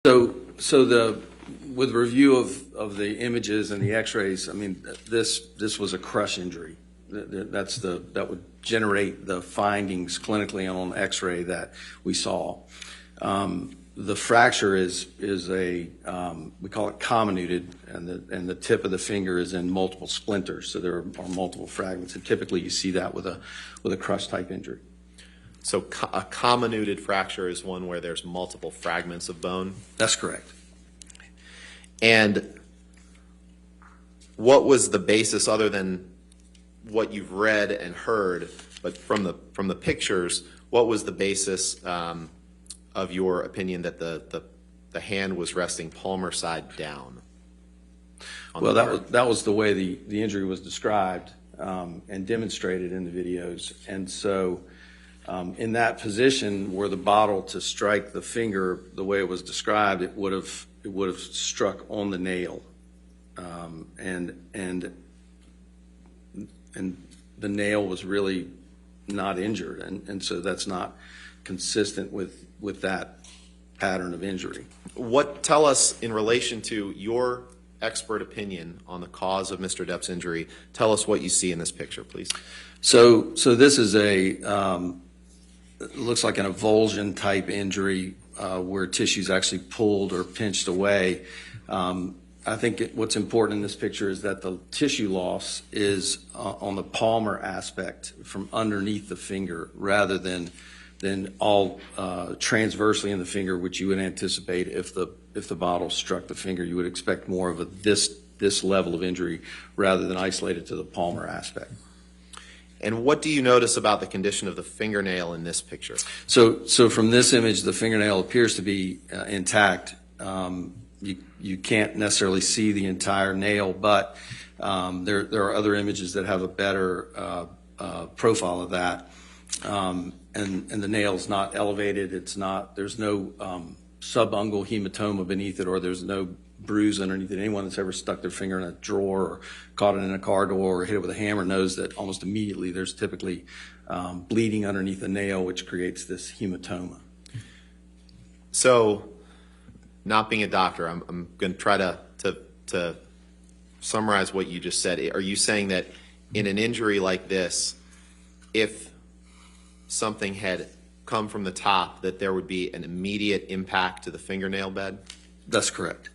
With review of the images and the X-rays, I mean, this was a crush injury. That would generate the findings clinically on X-ray that we saw. The fracture is a we call it comminuted, and the tip of the finger is in multiple splinters, so there are multiple fragments, and typically you see that with a crush type injury. So a comminuted fracture is one where there's multiple fragments of bone? That's correct. And what was the basis, other than what you've read and heard, but from the pictures, what was the basis of your opinion that the hand was resting palmar side down? Well, that was the way the injury was described and demonstrated in the videos. And so in that position, were the bottle to strike the finger the way it was described, it would have struck on the nail, and the nail was really not injured, and so that's not consistent with that pattern of injury. Tell us, in relation to your expert opinion on the cause of Mr. Depp's injury, tell us what you see in this picture, please. So this is it looks like an avulsion type injury where tissue's actually pulled or pinched away. I think what's important in this picture is that the tissue loss is on the palmar aspect from underneath the finger rather than all transversely in the finger, which you would anticipate if the bottle struck the finger. You would expect more of this level of injury rather than isolated to the palmar aspect. And what do you notice about the condition of the fingernail in this picture? So from this image, the fingernail appears to be intact. You can't necessarily see the entire nail, but there are other images that have a better profile of that. And the nail's not elevated. There's no subungual hematoma beneath it, or there's no bruise underneath it. Anyone that's ever stuck their finger in a drawer or caught it in a car door or hit it with a hammer knows that almost immediately there's typically bleeding underneath the nail, which creates this hematoma. So, not being a doctor, I'm going to try to summarize what you just said. Are you saying that in an injury like this, if something had come from the top, that there would be an immediate impact to the fingernail bed? That's correct.